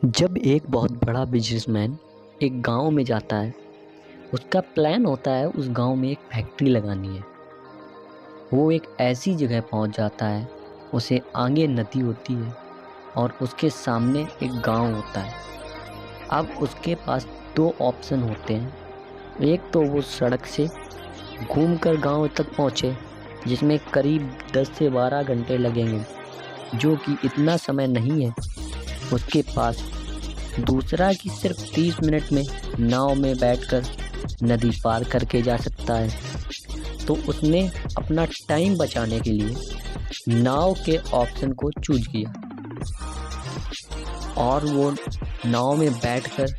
जब एक बहुत बड़ा बिजनेसमैन एक गांव में जाता है, उसका प्लान होता है उस गांव में एक फैक्ट्री लगानी है। वो एक ऐसी जगह पहुंच जाता है, उसे आगे नदी होती है और उसके सामने एक गांव होता है। अब उसके पास दो ऑप्शन होते हैं। एक तो वो सड़क से घूमकर गांव तक पहुंचे, जिसमें करीब 10 से 12 घंटे लगेंगे, जो कि इतना समय नहीं है उसके पास। दूसरा कि सिर्फ 30 मिनट में नाव में बैठकर नदी पार करके जा सकता है। तो उसने अपना टाइम बचाने के लिए नाव के ऑप्शन को चूज किया और वो नाव में बैठकर,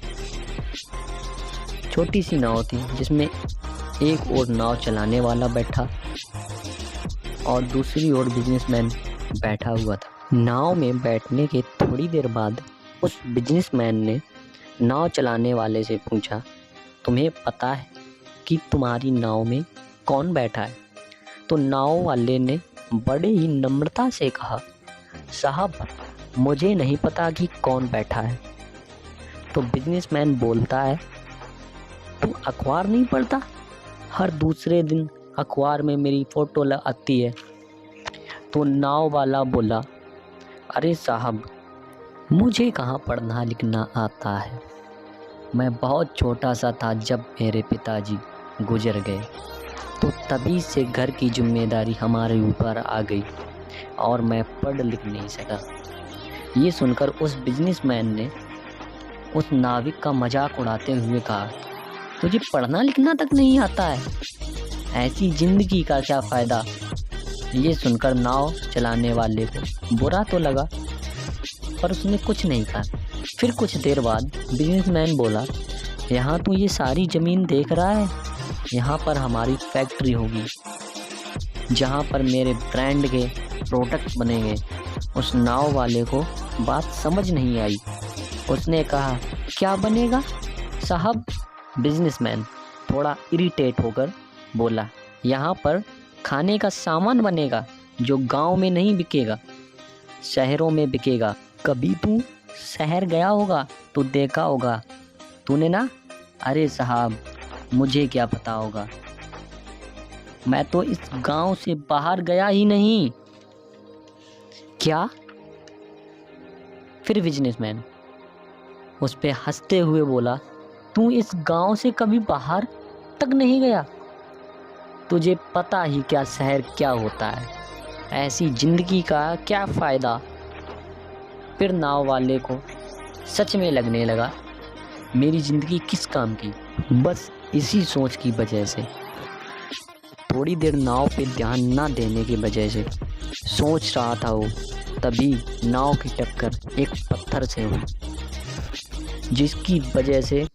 छोटी सी नाव थी जिसमें एक और नाव चलाने वाला बैठा और दूसरी ओर बिजनेसमैन बैठा हुआ था। नाव में बैठने के थोड़ी देर बाद उस बिजनेसमैन ने नाव चलाने वाले से पूछा, तुम्हें पता है कि तुम्हारी नाव में कौन बैठा है? तो नाव वाले ने बड़े ही नम्रता से कहा, साहब मुझे नहीं पता कि कौन बैठा है। तो बिजनेसमैन बोलता है, तू अखबार नहीं पढ़ता? हर दूसरे दिन अखबार में मेरी फ़ोटो आती है। तो नाव वाला बोला, अरे साहब मुझे कहाँ पढ़ना लिखना आता है। मैं बहुत छोटा सा था जब मेरे पिताजी गुजर गए, तो तभी से घर की जिम्मेदारी हमारे ऊपर आ गई और मैं पढ़ लिख नहीं सका। ये सुनकर उस बिजनेसमैन ने उस नाविक का मजाक उड़ाते हुए कहा, तुझे पढ़ना लिखना तक नहीं आता है? ऐसी ज़िंदगी का क्या फ़ायदा? ये सुनकर नाव चलाने वाले को बुरा तो लगा, पर उसने कुछ नहीं कहा। फिर कुछ देर बाद बिजनेसमैन बोला, यहाँ तू ये सारी ज़मीन देख रहा है? यहाँ पर हमारी फैक्ट्री होगी, जहाँ पर मेरे ब्रांड के प्रोडक्ट बनेंगे। उस नाव वाले को बात समझ नहीं आई। उसने कहा, क्या बनेगा साहब? बिजनेसमैन थोड़ा इरिटेट होकर बोला, यहाँ पर खाने का सामान बनेगा जो गांव में नहीं बिकेगा, शहरों में बिकेगा। कभी तू शहर गया होगा तो देखा होगा तूने ना? अरे साहब मुझे क्या पता होगा, मैं तो इस गांव से बाहर गया ही नहीं। क्या? फिर बिजनेसमैन उस पे हंसते हुए बोला, तू इस गांव से कभी बाहर तक नहीं गया? तुझे पता ही क्या शहर क्या होता है? ऐसी ज़िंदगी का क्या फ़ायदा? फिर नाव वाले को सच में लगने लगा, मेरी ज़िंदगी किस काम की? बस इसी सोच की वजह से थोड़ी देर नाव पे ध्यान ना देने की वजह से सोच रहा था वो, तभी नाव की टक्कर एक पत्थर से हुई, जिसकी वजह से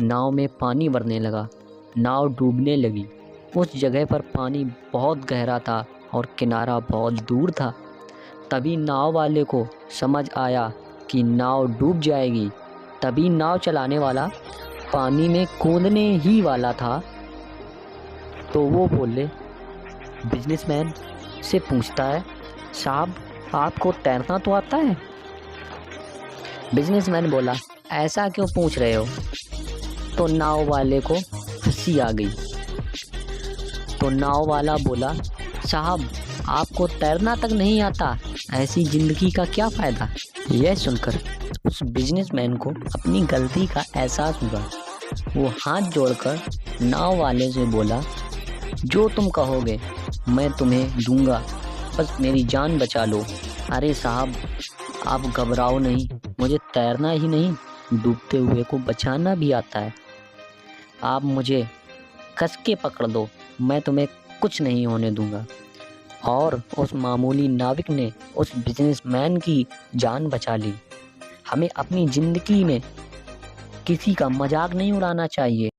नाव में पानी भरने लगा। नाव डूबने लगी। उस जगह पर पानी बहुत गहरा था और किनारा बहुत दूर था। तभी नाव वाले को समझ आया कि नाव डूब जाएगी। तभी नाव चलाने वाला पानी में कूदने ही वाला था, तो वो बोले, बिजनेसमैन से पूछता है, साहब आपको तैरना तो आता है? बिजनेसमैन बोला, ऐसा क्यों पूछ रहे हो? तो नाव वाले को हंसी आ गई। तो नाव वाला बोला, साहब आपको तैरना तक नहीं आता, ऐसी ज़िंदगी का क्या फ़ायदा? यह सुनकर उस बिजनेसमैन को अपनी गलती का एहसास हुआ। वो हाथ जोड़कर नाव वाले से बोला, जो तुम कहोगे मैं तुम्हें दूंगा, बस मेरी जान बचा लो। अरे साहब आप घबराओ नहीं, मुझे तैरना ही नहीं डूबते हुए को बचाना भी आता है। आप मुझे कस के पकड़ दो, मैं तुम्हें कुछ नहीं होने दूंगा। और उस मामूली नाविक ने उस बिजनेसमैन की जान बचा ली। हमें अपनी ज़िंदगी में किसी का मजाक नहीं उड़ाना चाहिए।